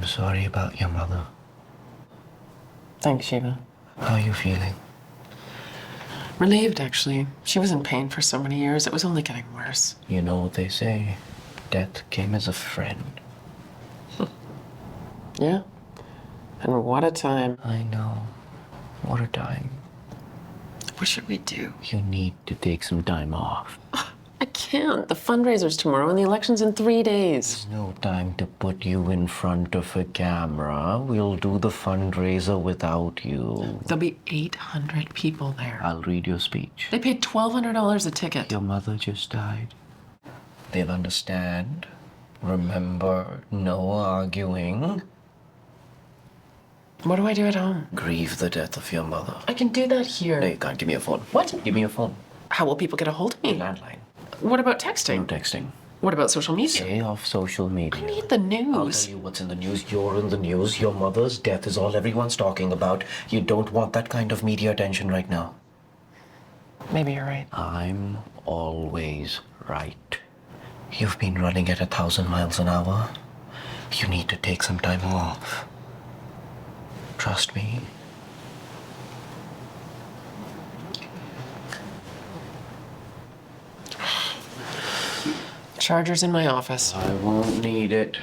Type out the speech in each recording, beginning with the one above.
I'm sorry about your mother. Thanks, Shiva. How are you feeling? Relieved, actually. She was in pain for so many years, it was only getting worse. You know what they say, death came as a friend. Yeah. And what a time. I know. What a time. What should we do? You need to take some time off. I can't. The fundraiser's tomorrow and the election's in 3 days. No time to put you in front of a camera. We'll do the fundraiser without you. There'll be 800 people there. I'll read your speech. They paid $1,200 a ticket. Your mother just died. They'll understand. Remember, no arguing. What do I do at home? Grieve the death of your mother. I can do that here. No, you can't. Give me your phone. What? Give me your phone. How will people get a hold of me? Landline. What about No texting? texting. What about social media? Stay off social media. I need the I'll news. tell you what's in the news. You're in the news. Your mother's death is all everyone's talking about. You don't want that kind of media attention right now. Maybe you're right. I'm always right. You've been running at 1,000 miles an hour. You need to take some time off. Trust me. Charger's in my office. I won't need it.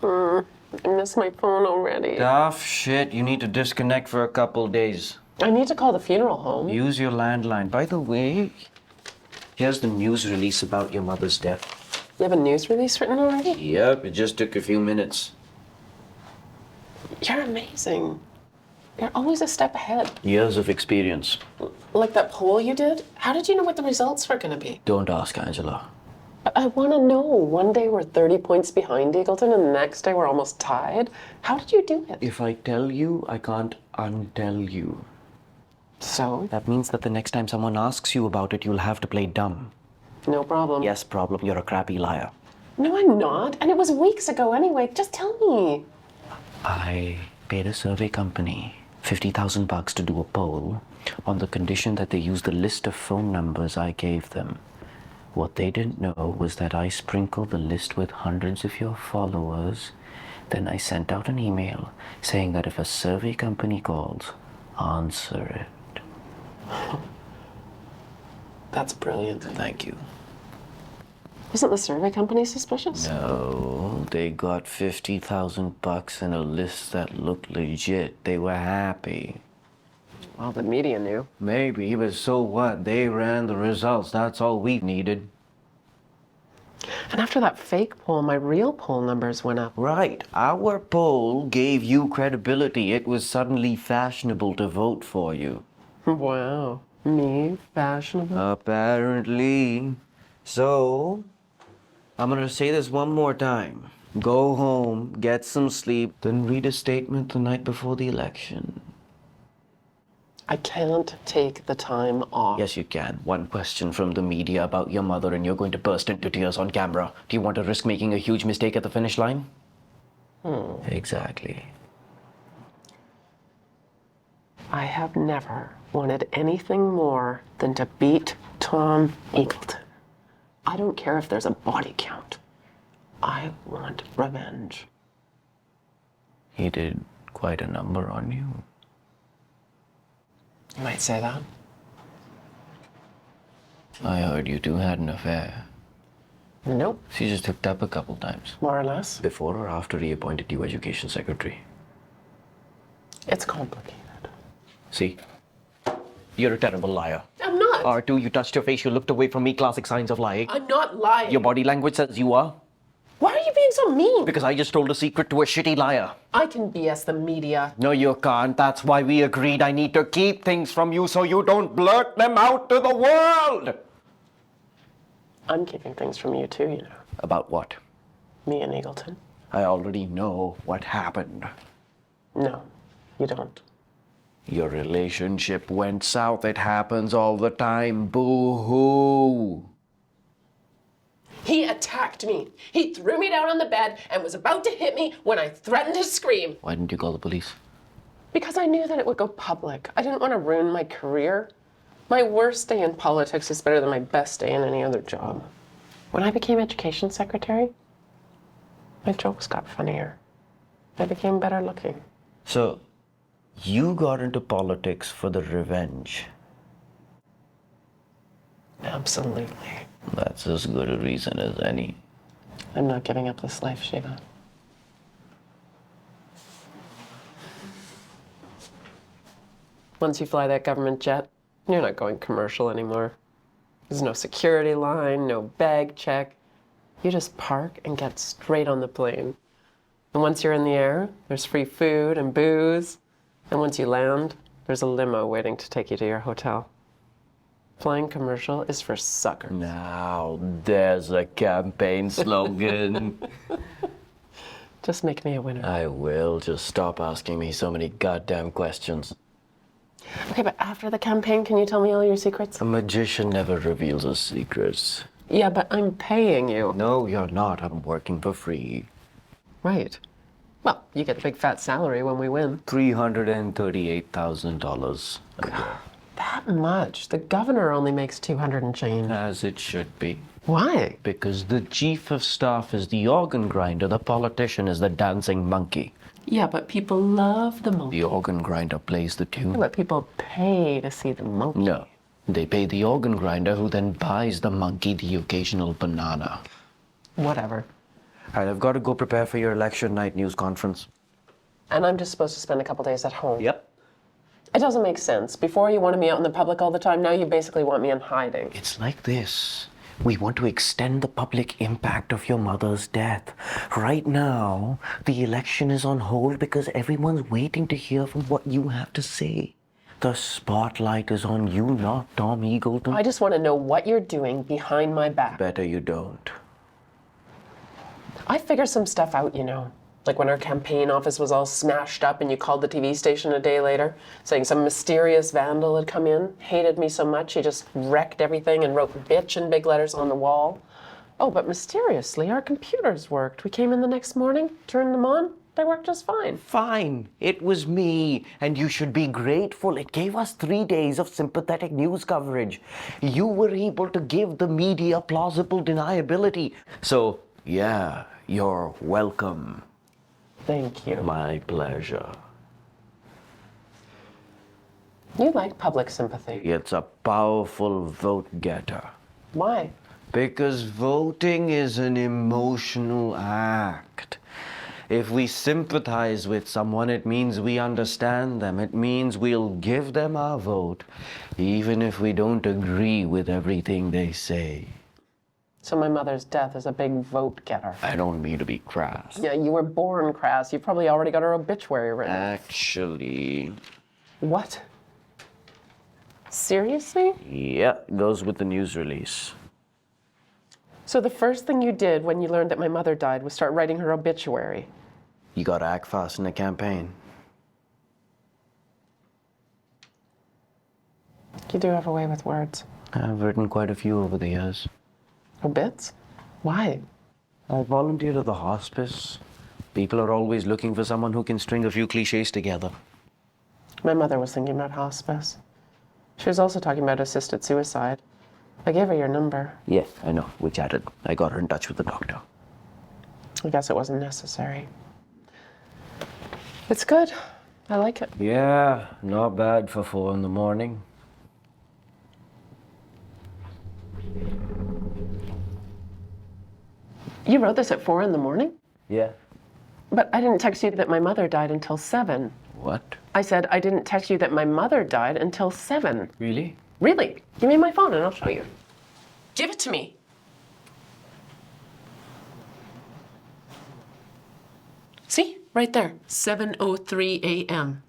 I miss my phone already. Tough shit. You need to disconnect for a couple days. I need to call the funeral home. Use your landline. By the way, here's the news release about your mother's death. You have a news release written already? Yep, it just took a few minutes. You're amazing. You're always a step ahead. Years of experience. Like that poll you did? How did you know what the results were going to be? Don't ask, Angela. I want to know. One day we're 30 points behind Eagleton and the next day we're almost tied. How did you do it? If I tell you, I can't untell you. So? That means that the next time someone asks you about it, you'll have to play dumb. No problem. Yes, problem. You're a crappy liar. No, I'm not. And it was weeks ago anyway. Just tell me. I paid a survey company $50,000 to do a poll on the condition that they use the list of phone numbers I gave them. What they didn't know was that I sprinkled the list with hundreds of your followers. Then I sent out an email saying that if a survey company calls, answer it. That's brilliant. Thank you. Wasn't the survey company suspicious? No, they got $50,000 in a list that looked legit. They were happy. Well, the media knew. Maybe, but so what? They ran the results. That's all we needed. And after that fake poll, my real poll numbers went up. Right. Our poll gave you credibility. It was suddenly fashionable to vote for you. Wow. Me? Fashionable? Apparently. So, I'm gonna say this one more time. Go home, get some sleep, then read a statement the night before the election. I can't take the time off. Yes, you can. One question from the media about your mother and you're going to burst into tears on camera. Do you want to risk making a huge mistake at the finish line? Exactly. I have never wanted anything more than to beat Tom Eagleton. I don't care if there's a body count. I want revenge. He did quite a number on you. You might say that. I heard you two had an affair. Nope. She just hooked up a couple times. More or less. Before or after he appointed you education secretary? It's complicated. See? You're a terrible liar. I'm not. R2, you touched your face, you looked away from me, classic signs of lying. I'm not lying. Your body language says you are. Why are you being so mean? Because I just told a secret to a shitty liar. I can BS the media. No, you can't. That's why we agreed I need to keep things from you so you don't blurt them out to the world. I'm keeping things from you too, you know. About what? Me and Eagleton. I already know what happened. No, you don't. Your relationship went south. It happens all the time. Boo-hoo. He attacked me. He threw me down on the bed and was about to hit me when I threatened to scream. Why didn't you call the police? Because I knew that it would go public. I didn't want to ruin my career. My worst day in politics is better than my best day in any other job. When I became education secretary, My jokes got funnier. I became better looking. So, you got into politics for the revenge. Absolutely. That's as good a reason as any. I'm not giving up this life, Shiva. Once you fly that government jet, you're not going commercial anymore. There's no security line, no bag check. You just park and get straight on the plane. And once you're in the air, there's free food and booze. And once you land, there's a limo waiting to take you to your hotel. Flying commercial is for suckers. Now, there's a campaign slogan. Just make me a winner. I will. Just stop asking me so many goddamn questions. Okay, but after the campaign, can you tell me all your secrets? A magician never reveals his secrets. Yeah, but I'm paying you. No, you're not. I'm working for free. Right. Well, you get a big fat salary when we win. $338,000 a year. That much? The governor only makes 200 and change. As it should be. Why? Because the chief of staff is the organ grinder, the politician is the dancing monkey. Yeah, but people love the monkey. The organ grinder plays the tune. But people pay to see the monkey. No. They pay the organ grinder who then buys the monkey the occasional banana. Whatever. All right, I've got to go prepare for your election night news conference. And I'm just supposed to spend a couple days at home. Yep. It doesn't make sense. Before you wanted me out in the public all the time, now you basically want me in hiding. It's like this. We want to extend the public impact of your mother's death. Right now, the election is on hold because everyone's waiting to hear from what you have to say. The spotlight is on you, not Tom Eagleton. I just want to know what you're doing behind my back. Better you don't. I figured some stuff out, you know. Like when our campaign office was all smashed up and you called the TV station a day later, saying some mysterious vandal had come in, hated me so much he just wrecked everything and wrote bitch in big letters on the wall. Oh, but mysteriously, our computers worked. We came in the next morning, turned them on, they worked just fine. Fine. It was me, and you should be grateful. It gave us 3 days of sympathetic news coverage. You were able to give the media plausible deniability. So, yeah, you're welcome. Thank you. My pleasure. You like public sympathy. It's a powerful vote getter. Why? Because voting is an emotional act. If we sympathize with someone, it means we understand them. It means we'll give them our vote, even if we don't agree with everything they say. So my mother's death is a big vote getter. I don't mean to be crass. Yeah, you were born crass. You've probably already got her obituary written. Actually, What? Seriously? yeah, goes with the news release. So the first thing you did when you learned that my mother died was start writing her obituary. You gotta act fast in the campaign. You do have a way with words. I've written quite a few over the years. Obits? Why? I volunteered at the hospice. People are always looking for someone who can string a few cliches together. My mother was thinking about hospice. She was also talking about assisted suicide. I gave her your number. Yeah, I know. We chatted. I got her in touch with the doctor. I guess it wasn't necessary. It's good. I like it. Yeah, not bad for 4 in the morning. You wrote this at 4 in the morning? Yeah. But I didn't text you that my mother died until 7. What? I said I didn't text you that my mother died until 7. Really? Really? Give me my phone and I'll show you. Give it to me. See? Right there. 7:03 a.m.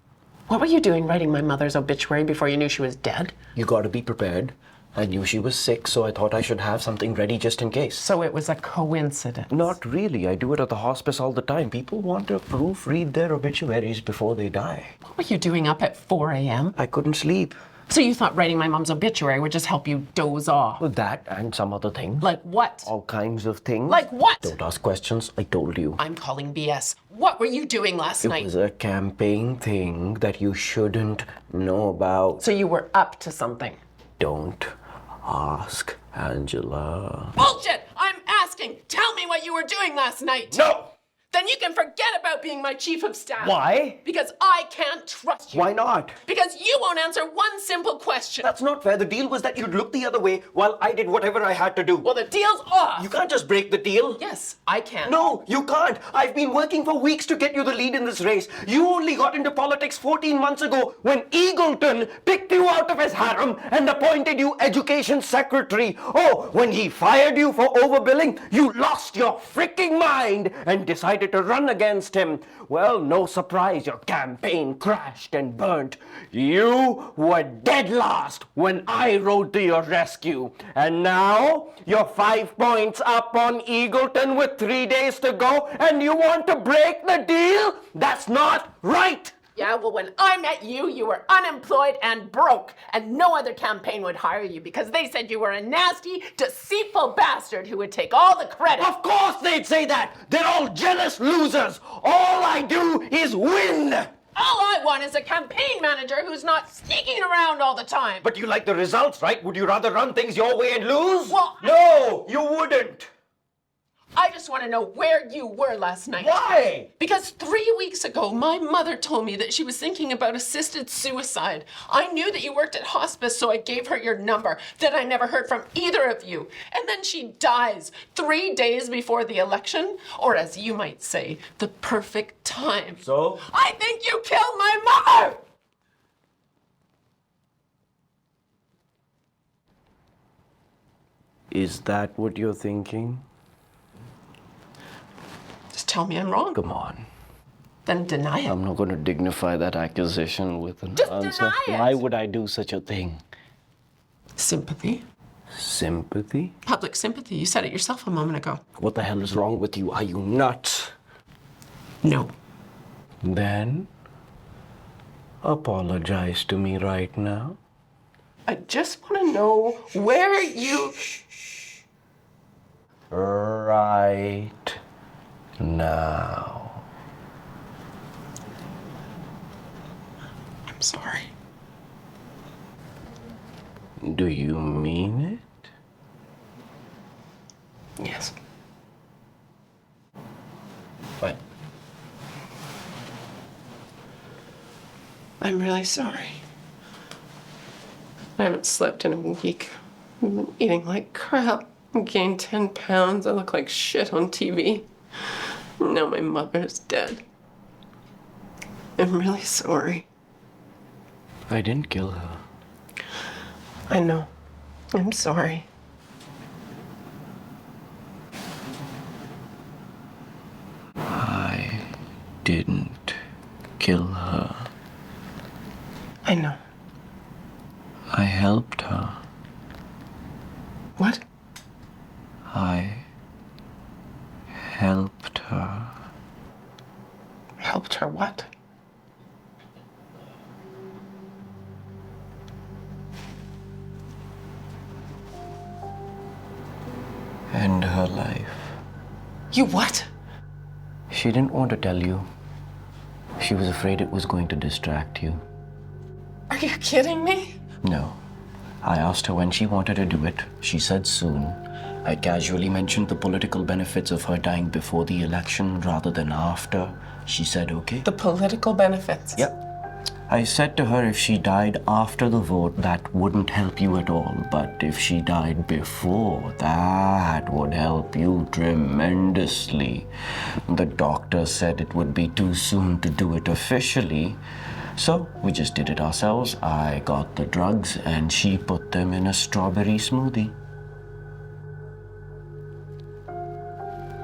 What were you doing writing my mother's obituary before you knew she was dead? You gotta be prepared. I knew she was sick, so I thought I should have something ready just in case. So it was a coincidence. Not really. I do it at the hospice all the time. People want to proofread their obituaries before they die. What were you doing up at 4 a.m.? I couldn't sleep. So you thought writing my mom's obituary would just help you doze off? Well, that and some other things. Like what? All kinds of things. Like what? Don't ask questions. I told you. I'm calling BS. What were you doing last night? It was a campaign thing that you shouldn't know about. So you were up to something. Don't ask, Angela. Bullshit! I'm asking! Tell me what you were doing last night! No! then you can forget about being my chief of staff. Why? Because I can't trust you. Why not? Because you won't answer one simple question. That's not fair. The deal was that you'd look the other way while I did whatever I had to do. Well, the deal's off. You can't just break the deal. Yes, I can. No, you can't. I've been working for weeks to get you the lead in this race. You only got into politics 14 months ago when Eagleton picked you out of his harem and appointed you education secretary. Oh, when he fired you for overbilling, you lost your freaking mind and decided to run against him. Well, no surprise, your campaign crashed and burnt. You were dead last when I rode to your rescue. And now you're 5 points up on Eagleton with 3 days to go, and you want to break the deal? That's not right! Yeah, well, when I met you, you were unemployed and broke, and no other campaign would hire you because they said you were a nasty, deceitful bastard who would take all the credit. Of course they'd say that! They're all jealous losers! All I do is win! All I want is a campaign manager who's not sneaking around all the time. But you like the results, right? Would you rather run things your way and lose? Well, no, you wouldn't! I just want to know where you were last night. Why? Because 3 weeks ago, my mother told me that she was thinking about assisted suicide. I knew that you worked at hospice, so I gave her your number. Then I never heard from either of you. And then she dies 3 days before the election, or as you might say, the perfect time. So? I think you killed my mother! Is that what you're thinking? Just tell me I'm wrong. Come on. Then deny it. I'm not going to dignify that accusation with an Just answer. deny it. Why would I do such a thing? Sympathy. Sympathy? Public sympathy. You said it yourself a moment ago. What the hell is wrong with you? Are you nuts? No. Then apologize to me right now. I just want to know where you... Right now. I'm sorry. Do you mean it? Yes. What? I'm really sorry. I haven't slept in a week. I've been eating like crap. I gained 10 pounds. I look like shit on TV. Now my mother's dead. I'm really sorry. I didn't kill her. I know. I'm sorry. I didn't kill her. I know. I helped her. What? I helped her. Helped her what? End her life. You what? She didn't want to tell you. She was afraid it was going to distract you. Are you kidding me? No. I asked her when she wanted to do it. She said soon. I casually mentioned the political benefits of her dying before the election rather than after. She said okay. The political benefits. Yep. I said to her if she died after the vote, that wouldn't help you at all. But if she died before, that would help you tremendously. The doctor said it would be too soon to do it officially. So we just did it ourselves. I got the drugs and she put them in a strawberry smoothie.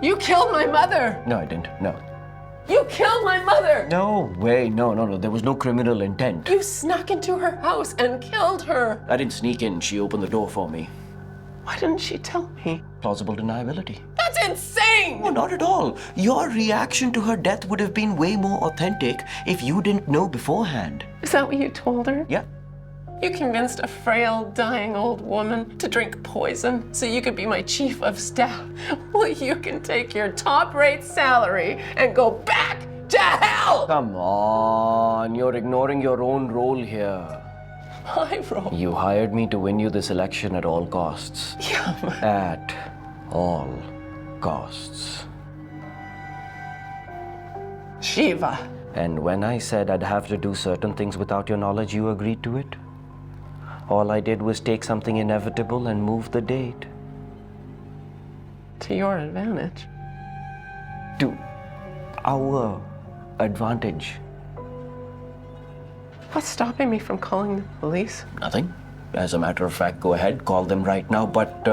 You killed my mother! No, I didn't. No. You killed my mother! No way. No. There was no criminal intent. You snuck into her house and killed her! I didn't sneak in. She opened the door for me. Why didn't she tell me? Plausible deniability. That's insane! No, not at all. Your reaction to her death would have been way more authentic if you didn't know beforehand. Is that what you told her? Yeah. You convinced a frail, dying old woman to drink poison so you could be my chief of staff. Well, you can take your top-rate salary and go back to hell! Come on. You're ignoring your own role here. My role? You hired me to win you this election at all costs. Yeah, but At all costs. Shiva. And when I said I'd have to do certain things without your knowledge, you agreed to it? All I did was take something inevitable and move the date. To your advantage. To our advantage. What's stopping me from calling the police? Nothing. As a matter of fact, go ahead, call them right now, but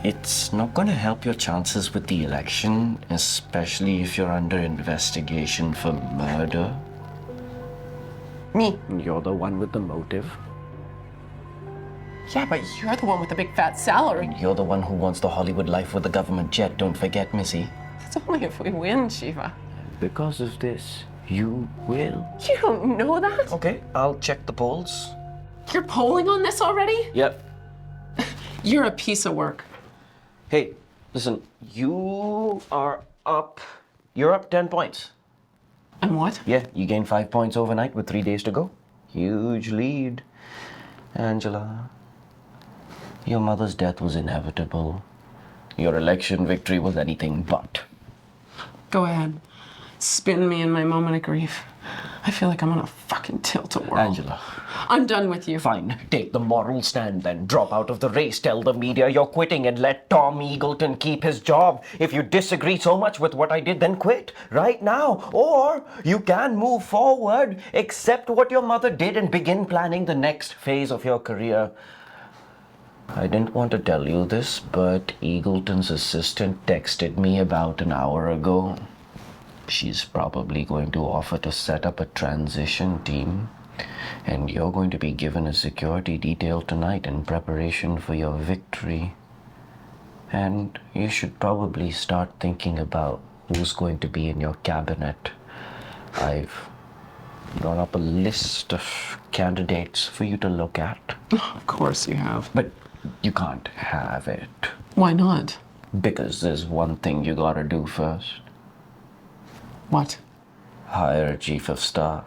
it's not going to help your chances with the election, especially if you're under investigation for murder. Me? You're the one with the motive. Yeah, but you're the one with the big fat salary. You're the one who wants the Hollywood life with the government jet, don't forget, Missy. That's only if we win, Shiva. Because of this, you will. You don't know that? Okay, I'll check the polls. You're polling on this already? Yep. You're a piece of work. Hey, listen, you are up. You're up 10 points. And what? Yeah, you gained 5 points overnight with 3 days to go. Huge lead. Angela, your mother's death was inevitable. Your election victory was anything but. Go ahead. Spin me in my moment of grief. I feel like I'm on a fucking tilt-a-whirl. Angela. I'm done with you. Fine, take the moral stand then. Drop out of the race, tell the media you're quitting, and let Tom Eagleton keep his job. If you disagree so much with what I did, then quit right now. Or you can move forward, accept what your mother did, and begin planning the next phase of your career. I didn't want to tell you this, but Eagleton's assistant texted me about an hour ago. She's probably going to offer to set up a transition team. And you're going to be given a security detail tonight in preparation for your victory. And you should probably start thinking about who's going to be in your cabinet. I've drawn up a list of candidates for you to look at. Of course you have. But you can't have it. Why not? Because there's one thing you gotta do first. What? Hire a chief of staff.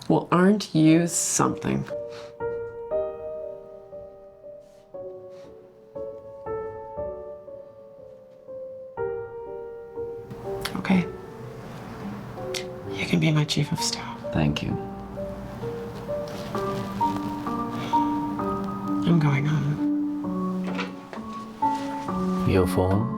Well, aren't you something? Okay. You can be my chief of staff. Thank you. I'm going home. Your phone?